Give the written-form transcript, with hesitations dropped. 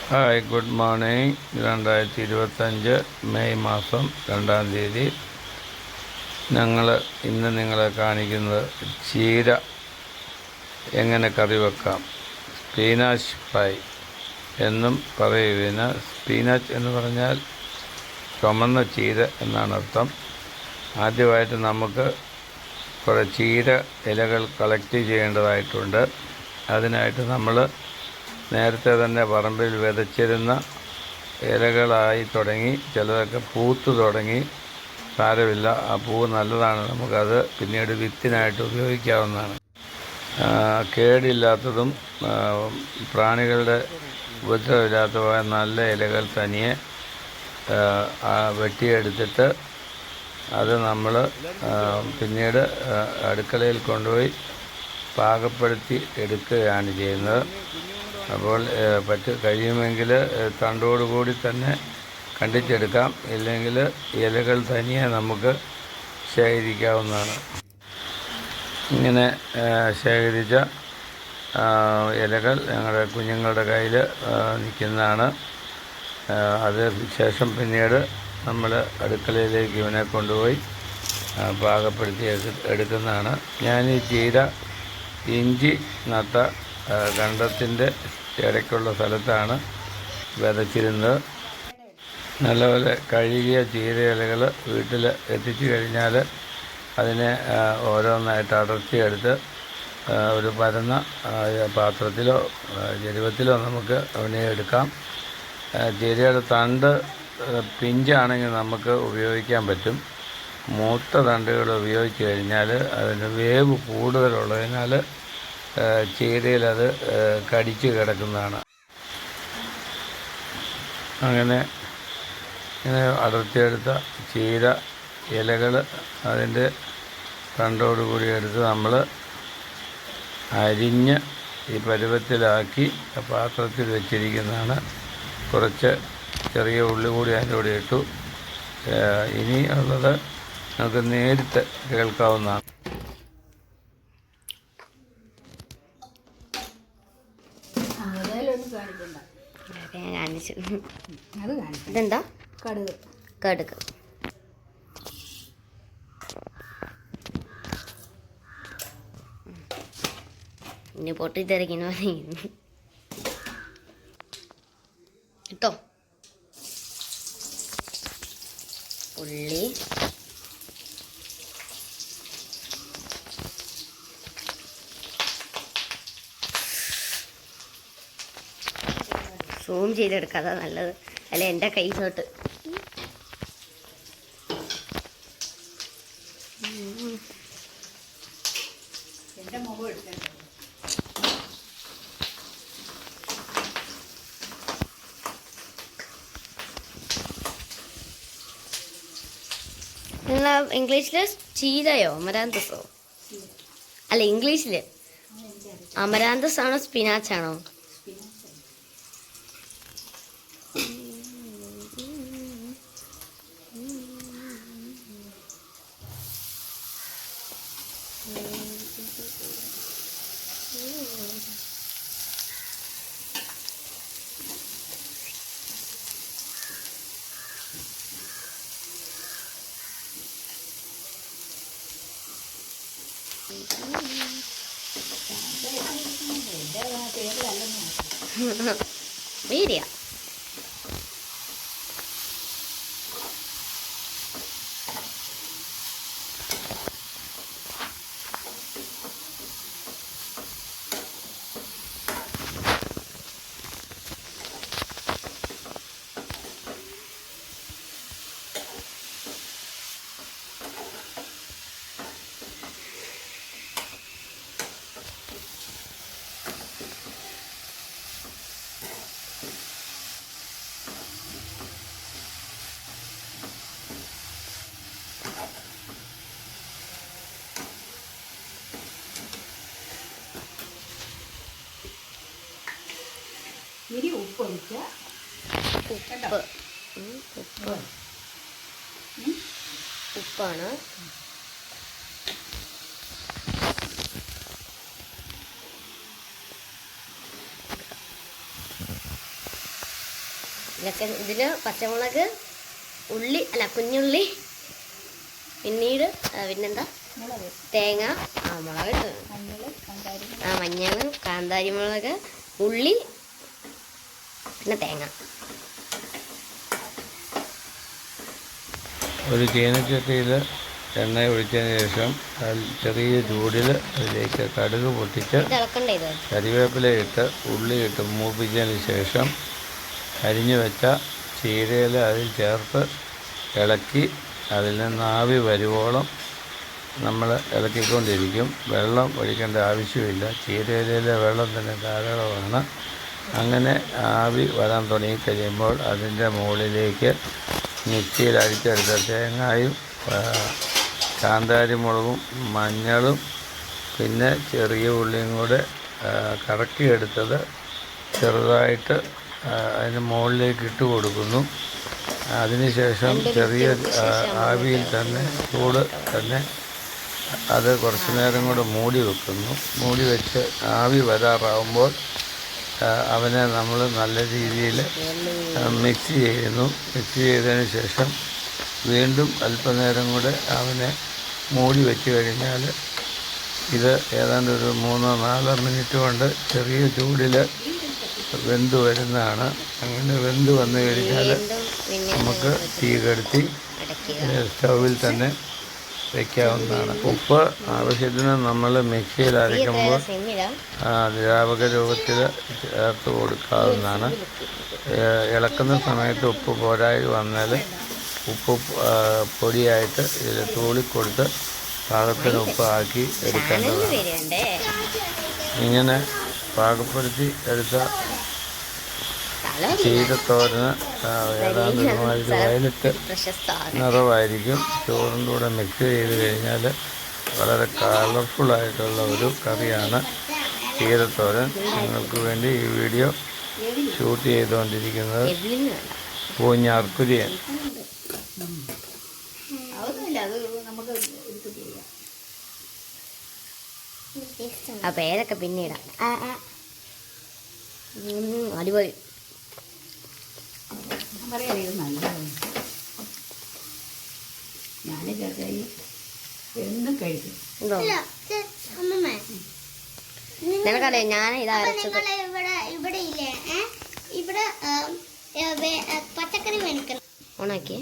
Hi, good morning. 2025 May മാസം 2-ാം തീയതി. ഇന്ന് നിങ്ങളെ കാണിക്കുന്നത് ചീര എങ്ങനെ കറി വെക്കാം. സ്പീനാച്ച് ഫ്രൈ എന്നും പറയുന്നതിന് സ്പീനാച്ച് എന്ന് പറഞ്ഞാൽ ചുമന്ന ചീര എന്നാണ് അർത്ഥം. ആദ്യമായിട്ട് നമുക്ക് കുറേ ചീര ഇലകൾ കളക്ട് ചെയ്യേണ്ടതായിട്ടുണ്ട്. അതിനായിട്ട് നമ്മൾ നേരത്തെ തന്നെ പറമ്പിൽ വിതച്ചിരുന്ന ഇലകളായി തുടങ്ങി, ചിലതൊക്കെ പൂത്ത് തുടങ്ങി. സാരമില്ല, ആ പൂവ് നല്ലതാണ്, നമുക്കത് പിന്നീട് വിത്തിനായിട്ട് ഉപയോഗിക്കാവുന്നതാണ്. കേടില്ലാത്തതും പ്രാണികളുടെ ഉപദ്രവമില്ലാത്തതുമായ നല്ല ഇലകൾ തനിയെ വെട്ടിയെടുത്തിട്ട് അത് നമ്മൾ പിന്നീട് അടുക്കളയിൽ കൊണ്ടുപോയി പാകപ്പെടുത്തി എടുക്കുകയാണ് ചെയ്യുന്നത്. അപ്പോൾ കഴിയുമെങ്കിൽ തണ്ടോടുകൂടി തന്നെ കണ്ടിച്ചെടുക്കാം, ഇല്ലെങ്കിൽ ഇലകൾ തനിയെ നമുക്ക് ശേഖരിക്കാവുന്നതാണ്. ഇങ്ങനെ ശേഖരിച്ച ഇലകൾ ഞങ്ങളുടെ കുഞ്ഞുങ്ങളുടെ കയ്യിൽ നിൽക്കുന്നതാണ്. അത് ശേഷം പിന്നീട് നമ്മൾ അടുക്കളയിലേക്ക് ഇവനെ കൊണ്ടുപോയി പാകപ്പെടുത്തി എടുക്കുന്നതാണ്. ഞാൻ ഈ ചീര ഇഞ്ചി നട്ട കണ്ടത്തിൻ്റെ ഇടയ്ക്കുള്ള സ്ഥലത്താണ് വിതച്ചിരുന്നത്. നല്ലപോലെ കഴുകിയ ചീര ഇലകൾ വീട്ടിൽ എത്തിച്ചു കഴിഞ്ഞാൽ അതിനെ ഓരോന്നായിട്ട് അടർത്തിയെടുത്ത് ഒരു പരന്ന പാത്രത്തിലോ ജരുവത്തിലോ നമുക്ക് അവനെ എടുക്കാം. ചീരയുടെ തണ്ട് പിഞ്ചാണെങ്കിൽ നമുക്ക് ഉപയോഗിക്കാൻ പറ്റും. മൂത്ത തണ്ടുകൾ ഉപയോഗിച്ച് കഴിഞ്ഞാൽ അതിന് വേവ് കൂടുതലുള്ളതിനാൽ ചീരയിൽ അത് കടിച്ച് കിടക്കുന്നതാണ്. അങ്ങനെ അടർത്തിയെടുത്ത ചീര ഇലകൾ അതിൻ്റെ തണ്ടോടുകൂടി എടുത്ത് നമ്മൾ അരിഞ്ഞ് ഈ പരുവത്തിലാക്കി പാത്രത്തിൽ വെച്ചിരിക്കുന്നതാണ്. കുറച്ച് ചെറിയ ഉള്ളി കൂടി അതിൻ്റെ കൂടെ ഇട്ടു. ഇനി ഉള്ളത് നമുക്ക് നേരിട്ട് കേൾക്കാവുന്നതാണ്. ഇതെന്താ? കടുക്. കടുക് ഇനി പൊട്ടിത്തെറിക്കുന്നു കേട്ടോ. ഉള്ളി, സൂം ചെയ്തെടുക്കാതെ നല്ലത്, അല്ല എൻ്റെ കൈ തൊട്ട്. എൻ്റെ മുഖം എടുത്തേ. നിങ്ങൾ ഇംഗ്ലീഷിൽ ചീരയോ അമരാന്തസോ? അല്ല, ഇംഗ്ലീഷിൽ അമരാന്തസ് ആണോ സ്പിനാച്ച് ആണോ? മീഡിയ ഇനി ഉപ്പ് ഒഴിക്കുക. ഉപ്പാണ്. ഇതിൽ പച്ചമുളക്, ഉള്ളി അല്ല കുഞ്ഞുള്ളി, പിന്നീട് പിന്നെന്താ തേങ്ങ, മുളക്, മഞ്ഞൾ, കാന്താരി മുളക്, ഉള്ളി, പിന്നെ തേങ്ങ. ഒരു ചീനച്ചട്ടിയിൽ എണ്ണ ഒഴിച്ചതിന് ശേഷം ചെറിയ ചൂടിൽ അതിലേക്ക് കടുക് പൊട്ടിച്ച് കരിവേപ്പില ഇട്ട് ഉള്ളിയിട്ട് മൂപ്പിച്ചതിന് ശേഷം അരിഞ്ഞു വെച്ച ചീരയില അതിൽ ചേർത്ത് ഇളക്കി അതിൽ നിന്ന് ആവി വരുവോളം നമ്മൾ ഇളക്കിക്കൊണ്ടിരിക്കും. വെള്ളം ഒഴിക്കേണ്ട ആവശ്യമില്ല. ചീരയിലയിലെ വെള്ളം തന്നെ ധാരാളമാണ്. അങ്ങനെ ആവി വരാൻ തുടങ്ങിക്കഴിയുമ്പോൾ അതിൻ്റെ മുകളിലേക്ക് മിക്സിയിൽ അടിച്ചെടുത്ത തേങ്ങായും കാന്താരിമുളകും മഞ്ഞളും പിന്നെ ചെറിയ ഉള്ളിയും കൂടെ കറക്കിയെടുത്തത് ചെറുതായിട്ട് അതിന് മുകളിലേക്ക് ഇട്ട് കൊടുക്കുന്നു. അതിനുശേഷം ചെറിയ ആവിയിൽ തന്നെ ചൂട് തന്നെ അത് കുറച്ച് നേരം കൂടെ മൂടി വെക്കുന്നു. മൂടി വെച്ച് ആവി വരാറാവുമ്പോൾ അവനെ നമ്മൾ നല്ല രീതിയിൽ മിക്സ് ചെയ്യുന്നു. മിക്സ് ചെയ്തതിന് ശേഷം വീണ്ടും അല്പനേരം കൂടെ അവനെ മൂടി വെച്ച് കഴിഞ്ഞാൽ ഇത് ഏതാണ്ട് ഒരു 3-4 മിനിറ്റ് കൊണ്ട് ചെറിയ ചൂടിൽ വെന്ത് വരുന്നതാണ്. അങ്ങനെ വെന്ത് വന്നു കഴിഞ്ഞാൽ നമുക്ക് തീ കെടുത്തി സ്റ്റൗവിൽ തന്നെ വയ്ക്കാവുന്നതാണ്. ഉപ്പ് ആവശ്യത്തിന് നമ്മൾ മിക്സിയിൽ അരയ്ക്കുമ്പോൾ ദ്രാവക രൂപത്തിൽ ചേർത്ത് കൊടുക്കാവുന്നതാണ്. ഇളക്കുന്ന സമയത്ത് ഉപ്പ് പോരായി വന്നാൽ ഉപ്പ് പൊടിയായിട്ട് ഇതിൽ തൂളിക്കൊടുത്ത് പാകത്തിന് ഉപ്പ് ആക്കി എടുക്കേണ്ടതാണ്. ഇങ്ങനെ പാകപ്പെടുത്തി എടുത്ത ചീരത്തോരന് ഏതാണ്ട് ഒരുമാതിരി വയലറ്റ് നിറമായിരിക്കും. ചോറിൻ്റെ കൂടെ മിക്സ് ചെയ്ത് കഴിഞ്ഞാൽ വളരെ കളർഫുള്ളായിട്ടുള്ള ഒരു കറിയാണ് ചീരത്തോരൻ. നിങ്ങൾക്ക് വേണ്ടി ഈ വീഡിയോ ഷൂട്ട് ചെയ്തുകൊണ്ടിരിക്കുന്നത് പൂഞ്ഞാർക്കുരിയൻ. ആ പേരൊക്കെ പിന്നീടാ. അടിപൊളി. നിനക്കറിയാം ഞാൻ ഇതാ അരച്ചത്. ഇവിടെ പച്ചക്കറി മേടിക്കണം. ഓണാക്കിയേ.